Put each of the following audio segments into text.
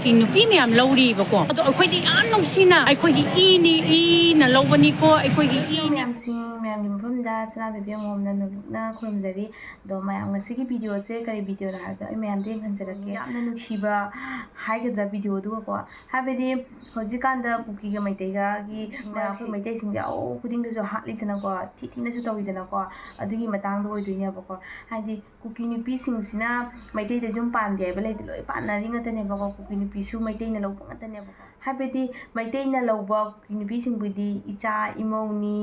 cooking नुपी ma'am लौरीबको अदो अखोइदि याम नुंसिना अखोइगी ई ना लौबनिको अखोइगी ई ma'am मफमदा सनादबी अमोमना नुलुकना खुरमजरी दो मैम ngasiगी वीडियो से करी वीडियो रा हाबदा आई मैम दे खंजरके यामना नुक्सिबा हाइगद्रा वीडियो दु को हाबेदि होजिकांदा कुकी गा मैतेगा गी ना अखोइ मैते सिंग जाओ खुदिंग जो हाटलितना को थिथिना सु तविदना को अदुगी मतंग दो ओइदुइने बको हाइदि कुकी नुपी सिंगसिना मैते दे जुम पांदे बले लोइ पानारि ngतने बको कुकी नुपी सु मैते ना लौब ngतने बको हाबेदि मैते ना लौब कुकी नुपी सिंगबुदि इचा इमौनी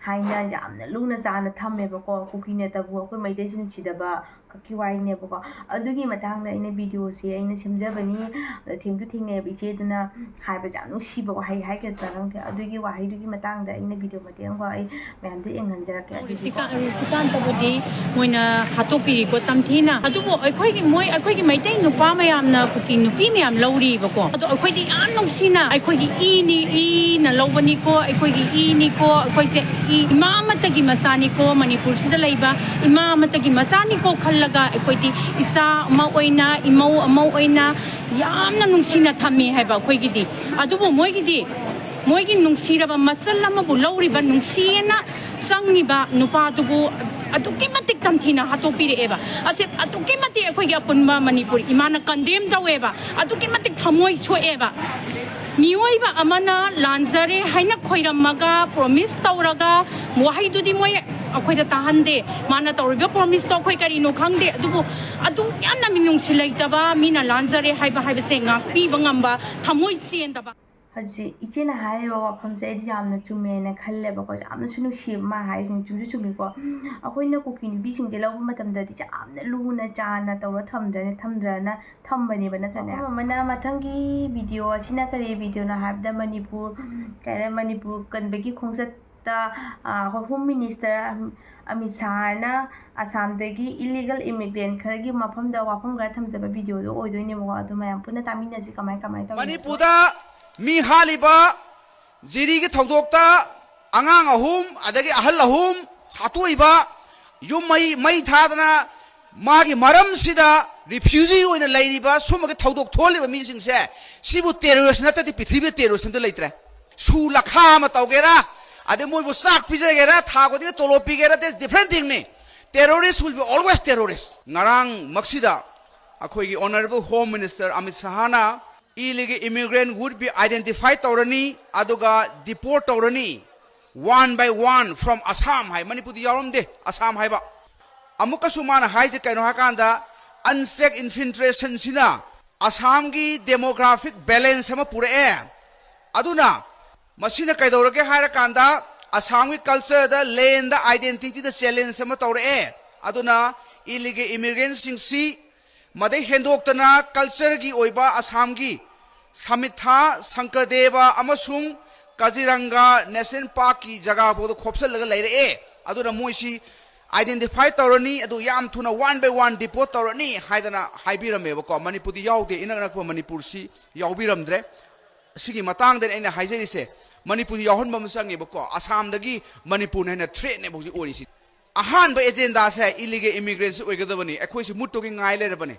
हाइना यामना लुना चाना थम्मेबको कुकी नेतबु अखोइ मैते सिन सिदबा ककी वाइनेबको अदुगी मतंग दा इने वीडियो से आइना सिमजबनी थेंगु थेंगे इचेदुना हाइबा जानु सिबो हाइ हाइ के तरंग अदुगी वाहिदुगी मतंग दा इने वीडियो मतेंग को आई मैम दे एंगनजरके सिकान तबदि मोइना हातोपिरि को तमथिना अदुबो अखोइगी मोइ अखोइगी मैते नुपा मयामना कुकिंग नुपी मयाम लौरीबको अदो अखोइदि याम नुंसिना अखोइगी ई ना लौबनिको अखोइगी ई अखोइसे इमा अमतगी मसानिको मणिपुर सिदा लैबा इमा अमतगी मसानिको खल्लगा अखोइदि इसा अमा ओइना इमौ अमौ ओइना यामना नुंसिना थम्मी हाइबा अखोइगिदि अदुबो मोइगी नुंसिरबा मसल अमबु लौरिबा नुंसिना संगिबा नुपादुबु अदुके मतिक तमथिना हातोपिरेबा असे अदुके मति अखोइगी अपुनबा मणिपुर इमाना कंडेम तवेबा अदुके मतिक थमोइ सोएबा मियोइबा अमना लांजरे हाइना खोइरमगा प्रॉमिस तौरगा वहाइदुदि मोय अखोइदा ताहंदे माना तौरबा प्रॉमिस तो अखोइ करिनो खंगदे अदुबु अदु यामना मिनुंगसि लैतबा मीना लांजरे हाइबसे ngakपिबा ngamba थमोइ चेंदबा हजी इचेना हाइबा वफम से आइदि यामना चुमेना खल्लेबको यामना सुनुसि मा हाइसिं चुमजु चुमिको अखोइना कुकी नुपी सिंजे लौब मतमददि यामना लुना चाना तौरा थमद्रना थम्बनेबा नचने मना मथंगी वीडियो असिना करे वीडियो ना हाबदा Manipur कनबगी खोंगसता home minister Amit शाहना आसामदगी illegal immigrant खरगी मफमदा वाफम गर थमजबा वीडियो दो ओइदोइनेबो अदु मयाम पुना तामिनजि कमाय तौ मणिपुरदा मी हालिबा जिरी के थौदोक्ता अंगांग अहुम अदगी अहल अहुम हातोइबा युम मई थादना मागी मरम सिदा रिफ्यूजी ओइना लैरिबा सुमगे थौदोक थोलिबा मिसिंगसे सिबु टेररिस्ट नतदि पृथ्वी टेररिस्ट लैत्रे सु लखा मा तौगेरा अदे मोइबु साक पिजेगेरा थागोदि तोलो पिगेरा दिस डिफरेंट थिंग ने terrorist will be always terrorist ngarang maksida akhoi honorable home minister Amit Shahana illegal immigrant would be identified taurani aduga deport taurani one by one from Assam hai Manipur yarom de Assam hai ba amuka sumana hai je kaino hakanda unchecked infiltration sina Assam gi demographic balance ama pura e aduna masina kaidorage haira kanda Assam gi culture da land da identity da challenge ama taure e aduna illegal immigrants sing si madai hendoktana culture gi oiba Assam gi samitha sankardewa amasung kaziranga national park ki jaga bodo khopsal laga laire e aduna moisi identify taurani adu yam thuna one by one deport taurani haidana haibirame ba ko manipur di yaude inana ko manipur si yaubiramdre sigi matang den aina haijerise manipur yahon bam sangi ba ko Assam dagi manipur na threat ne boji ori si ahan ba agenda se illegal immigrants oigadabani akhoi si mutto gi ngai le bani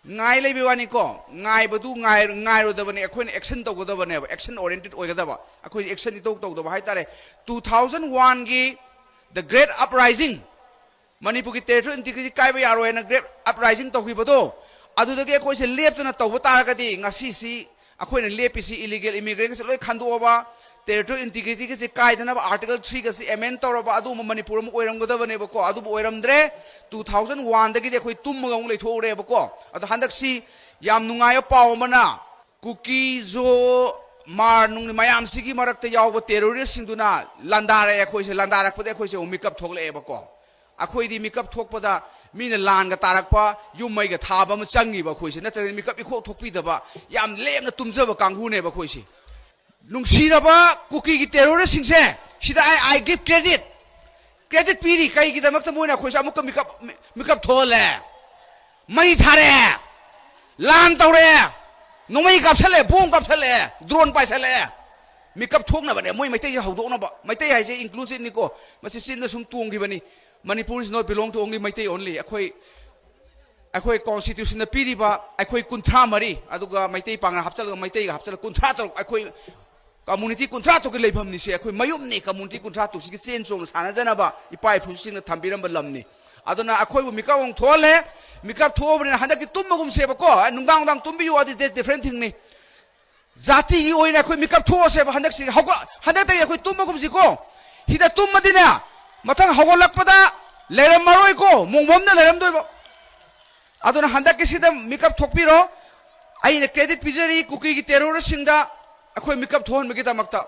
ngai le biwani ko ngai badu ngai ro dabani akhoi action to godabani action oriented oigadaba akhoi action ni to ba hai tare 2001 gi the great uprising manipur ki territory integrity kai ba yaro na great uprising to hibado adu dagi akhoi se leptuna to ba tar gadi ngasi si akhoi na lepisi illegal immigrants loi khandu ba territory integrity ke kai dana article 3 ke amend tawraba adu manipur mu oiram godabane ba ko adu oiramdre 2001 dagi de khoi tum ngong le thore ba ko adu handak si yam nungai paw mana kuki zo mar nung mayam sigi marak te yaw ba terrorist singduna landare khoi se landarak pade khoi se mikap thokle ba ko akhoi di mikap thokpada mina lan ga tarakpa yumai ga thaba ma changi ba khoi se na chari mikap ikho thokpi da ba yam lemna tumjaba kanghu ne ba khoi se nungsiraba kuki gi terrorist singse sida I give credit piri kai gi damak tamoina khoi sa amuk mikap thole mai thare lan tawre nomai kap sale bom kap sale drone pai sale mikap thokna bane moi maitai haudok na ba maitai hai je inclusive ni ko masi sin na sum tuang gi bani Manipur is not belong to only maitai only akhoi अखोई constitution पीरीबा अखोई कुंथ्रा मरी अदुगा मैतै पांगना हपचल मैतै हपचल कुंथ्रा तरुक अखोई community कुंथ्रा तो के लेफम निसे अखोई मयुम ने community कुंथ्रा तो सिगे chain चोंग साना जनबा इपा इफुसिंग थंबिरम लमनी अदुना अखोई बु मिका वंग थोले मिका थोबने हंदक तुमगुम सेबको नुंगांग दांग तुमबियो अदि डिफरेंट थिंग नि जाति की ओइना अखोई मिका थोसे हंदक सि हगो हंदक तै अखोई तुमगुम सिको हिदा तुमदिना मथंग हगोलकपदा लेरम मरोय को मोंगबमना लेरम दोइबो अदुना हंदक किसिदा मिकअप थोकपिरो आइने क्रेडिट पिजरी कुकी की टेरोरिस्ट सिंगदा अखोई मिकअप थोहन मगे दमकता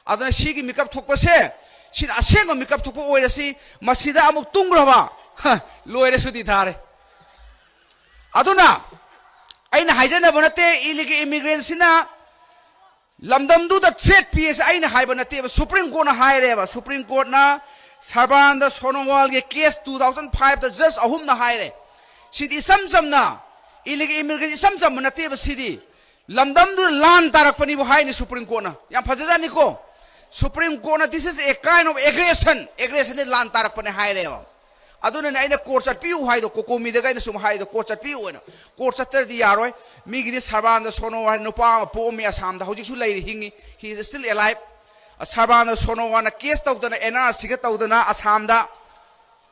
अदुना सिगी मिकअप थोकपसे सिन असेंग मिकअप थोकपो ओइरसी मसिदा अमुक तुंग्रबा लोइरे सुदी थारे अदुना आइना हाइजना बनते इलीगल इमिग्रेंसिना लमदमदु द थ्रेट पीएस आइना हाइबा नते सुप्रीम कोर्ट ना हाइरेबा सुप्रीम कोर्ट ना सरबानंद सोनोवाल के केस 2005 द जज अहुम ना हाइरे सिदी समसमना इलीगल इमिग्रेशन समसम नते बसिदी लमदमदु लान तारकपनी बो हाइने सुप्रीम कोर्ट ना या फजजानी को सुप्रीम कोर्ट ना this is a kind of aggression ने लान तारकपने हाइरे अदुना आइना कोर्ट चटपिउ हाइदो कोकोमी दगाइना सुम हाइदो कोर्ट चटपिउ ओना कोर्ट चटरदी यारोय मिगिदि सरबानंद सोनोवाल नुपा पोमी असम दा हौजिकसु लैरि हिंगी he is still alive Sarbananda Sonowal case तौदना एनआरसी के तौदना असम दा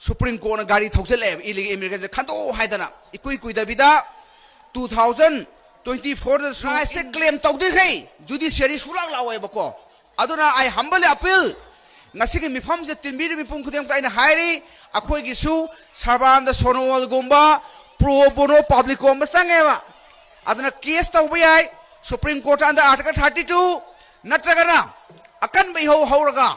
सुप्रीम कोर्ट गाड़ी थौजले इलीगल इमिग्रेशन खंदो हाइदना इकुई कुइदबिदा 2024 दा से क्लेम तौदिखै जुडिशियरी सुलाग लावेबको अदुना I humble appeal ngasi mifam je tinbiri mipum khudem ta ina hairi akhoi gi su sarbananda sonowal gomba pro bono public gomba sangeba aduna case tawba yai supreme court under article 32 natragana akan bai ho horaga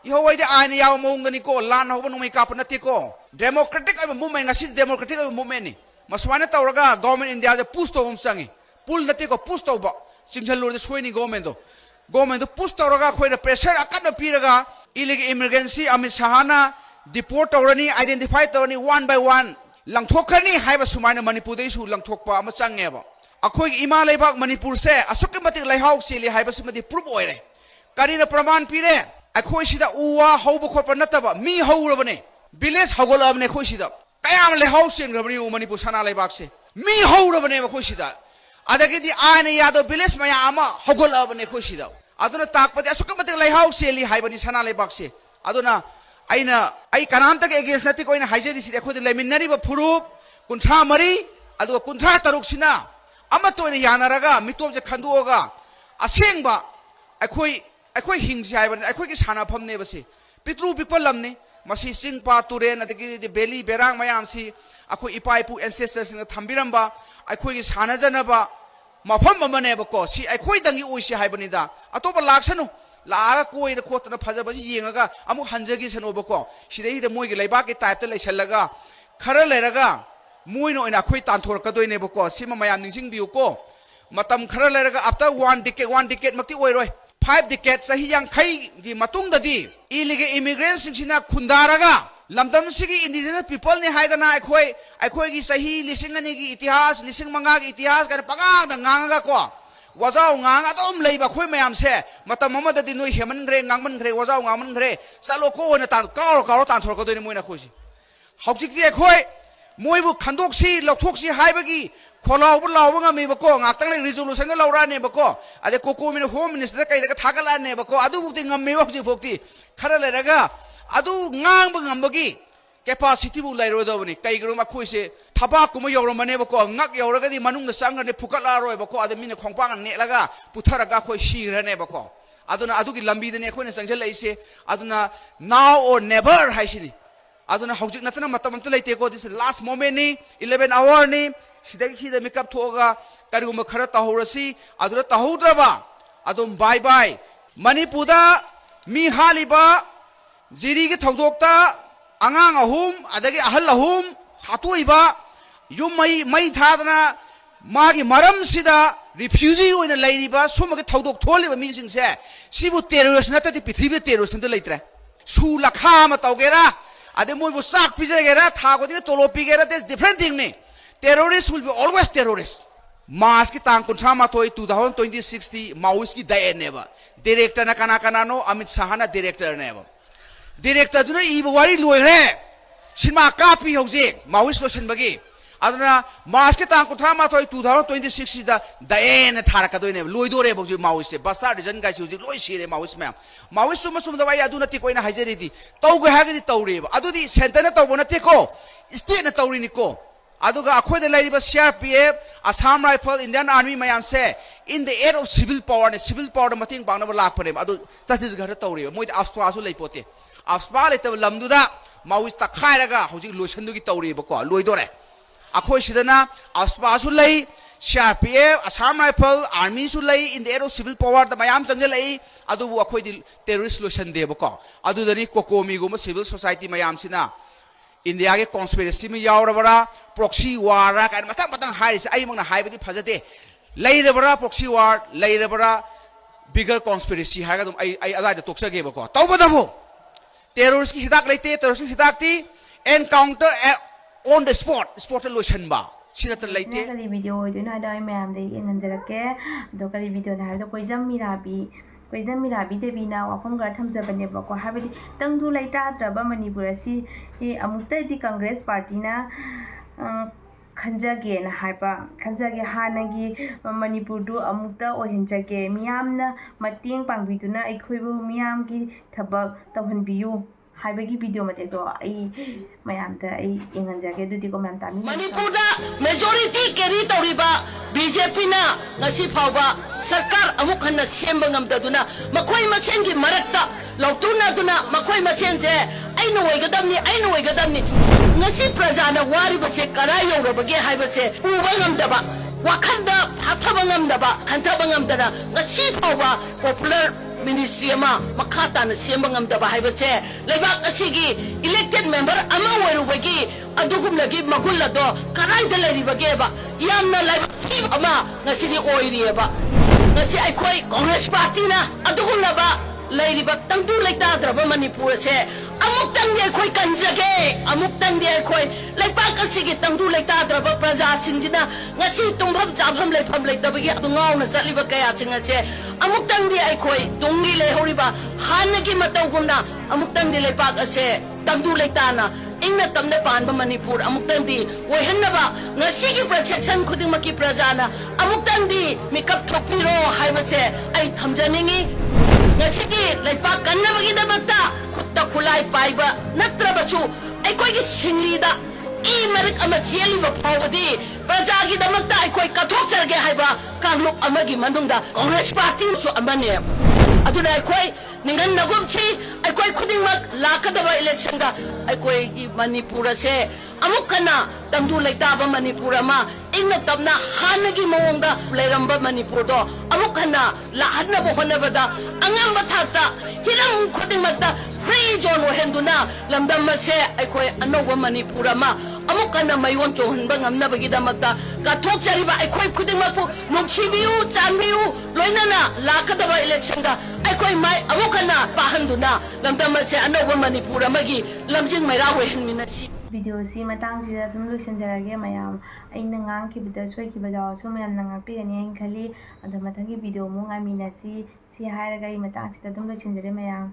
iho wai de aina yaw mongani ko lan ho banu mai ka panati ko democratic movement ngasi democratic movement ni maswana tawraga government india je push to hum sangi pull nati ko push to ba chingjal lor de soini government do push tawraga khoi de pressure akan piraga illegal immigrancy Amit Shahana deport tawrani identify tawrani one by one langthokani haiba sumaina manipur dei su langthokpa ama changeba akhoi ima leibak manipur se asukki matik laihau sili haiba simadi proof oire karina praman pire akhoi sida uwa hauba khotpa nataba mi haurabane village hagolabne khoi sida kayam laihau sen rabani u manipur sana leibak se mi haurabane khoi sida adagidi aina yado village maya ama hagolabane khoi sida aduna takpati asukki matik laihau sili haibani sana leibak se aduna aina ai kanam tak against nati koina haijedi si khoi leminari ba furup kunthra mari adu kunthra taruk sina ama toina yanaraga mitop je khanduoga asengba akhoi hingsi haiban akhoi ki sana phamne base pitru pipalam ne masi singpa turen adagi de beli berang mayam si akhoi ipai pu ancestors na thambiramba akhoi ki sana janaba mafam amane ba ko si akhoi dangi oisi haibani da atoba laksanu लागा कोई खोतना फजबसी येंगा अमु हंजगी सनोबको सिदे हिदे मोइगे लेबा के type ते लेसलगा खरा लेरगा मोइनो इना खोइ तानथोरकदोइनेबको सिमा मयाम निंजिंग बिउको मतम खरा लेरगा आफ्टर one decade मक्ति ओइरोय 5 decade सही यांखै गी मतुंग ददी इलीगल इमिग्रेंट सिंसिना खुंदारगा लमदम सिगी इंडिजिनस पीपल ने हाइदना अखोइ गी सही लिसिंग अनि गी इतिहास लिसिंग मंगा गी इतिहास कर पगा the ngangaga ko wazao ngang adom leiba khoi mayam se matam mamada di noi heman gre ngangman gre wazao ngangman gre salo ko na tan karo tan thor ko doi moina khosi hawjik ti khoi moi bu khandok si lokthok si haibagi kholaw bu law nga mi ba ko ngak tang resolution ga lawra ne ba ko ade ko min home minister kai da thagala ne ba ko adu bukti ngam me hawji bukti khara le raga adu ngang ba ngam bagi capacity bu lai ro do ni kai gro ma khoi se thaba kuma yoro mane ba ko ngak yoro di manung na sang ne phukala roi ba ko ade mine khongpang ne laga puthara ga khoi shira ne ba ko aduna adugi lambi de ne khoi na sangjal lai se aduna now or never haisini aduna hojik natana matam to leite ko this last moment ni 11 hour ni sidagi hida makeup thoga kariguma khara tahurasi aduna tahudraba adum bye bye manipuda mi haliba jiri gi thodokta angang ahum adagi ahal ahum hatoiba yum mai thadana magi maram sida refugee oina lairiba somage thodok tholiba mi sing se sibu terrorist natati prithvi terrorist nda leitre su lakha ma tawgera ade moi bu sak pijegera thago de tolo pigera that's different thing ne terrorists will be always terrorists mas ki tang kun sama toi 2026 maoist ki dae neba director na kana no Amit Shahana director neba director duna ibu wari loire sinma kapi hojik maoist lo sin bagi aduna March ke tang kuthra ma thoi 2026 da daen thara ka doine loidore bo ji Maoist basta region ga ji loi sire Maoist sum sum da wai aduna ti koina haijeri di tau ga hagi di tauri ba adudi center na tau bona te ko state na tauri ni ko aduga akhoi da lai ba CRPF Assam Rifle Indian Army mayam se in the era of civil power da mating bang na lak pare adu Chhattisgarh tauri moi afspa su lei pote afspa le ta lamdu da Maoist ta khai raga hoji loisan du gi tauri ba ko loidore akhoi sidana afspa su lei CRPF Assam Rifle Army su lei in the era of civil power da mayam changle lei adu bu akhoi di terrorist loisan de ba ko adu dari kokomi go civil society mayam sina India ke conspiracy me yaurabara proxy war ra kan matang haise ai mangna haibadi phajate leirabara proxy war leirabara bigger conspiracy ha ga dum ai ada toksa ge ba ko tawbadabu terrorist ki hidak leite terrorist ki hidak ti encounter on the spot lotion ba sina tan leite kali video hoiduna dai ma'am dei enganjarake do kali video na do koi jam mirabi Devina wafam gar thamjabane ba ko habidi tangdu laita traba Manipur asi amukta di Congress party na khanjage na haiba khanjage hanagi Manipur du amukta ohinjage miyamna mating pangbiduna aikhoibu miyam ki thabak tawhanbiyu haibagi video mate do ai mayam ta ai inganjage dudi ko mam tami Manipur da majority carry tawriba BJP na ngasi phawba sarkar amuk hanna semba ngamdaduna makhoi machengi marakta lautuna duna makhoi machenje aina oigadamni ngasi prajana wari bache kara yorabage haibase uba ngamdaba wakhanda hathaba ngamdaba khantaba ngamdana ngasi phawba popular Ministry ama makata na siyamba ngamdaba haibase laibak asigi elected member ama werubagi adugum lagi magulla do karai da lairibage ba yamna laibak team ama ngasini oirieba ngasi aikoi Congress party na adugum laba lairibak tangdu laita draba Manipur se amuk tangdi aikoi kanjage amuk tangdi aikoi laibak asigi tangdu laita draba praja sinjina ngasi tungbam jabham laifam laitabagi adungaw na saliba kaya singache amuk tangdi aikoi tungi lehoriba hanagi matawgumna amuk tangdi laibak ase tangdu laitana ingna tamna panba Manipur amuk tangdi woihannaba ngasigi protection khudingmaki prajana amuk tangdi mikap thopiro haibase ai thamjaningi ngasigi laipak kannabagi damakta khutta khulai paiba natrabachu aikoigi singlida marik ama cheli ba phawadi prajagi damakta aikoi kathok charge haiba kangluk amagi manungda Congress party su amane aduna aikoi ningan nagumchi aikoi khudingmak lakadaba election ga aikoi Manipur se amukana tangdu laitaba Manipur ma ingna tabna hanagi mawonga leiramba Manipur do amukana lahadna bo honabada angamba thakta hiram khudingmakta free zone henduna lamdam se aikoi anoba Manipur ma amukana mayon chohunba ngamnabagi damakta kathok chariba aikoi khudingmakpu nungchibiu changbiu loinana lakadaba election ga aikoi mai amukana pahanduna lamdam se anoba Manipur magi lamjing maira wehenminasi video si matang sida dum loisanjarage mayam aina ngang ki bida soi ki bada so mayam nang api ani khali ado mathangi video mu ngai minasi si hairaga i matang sida dum loisanjare mayam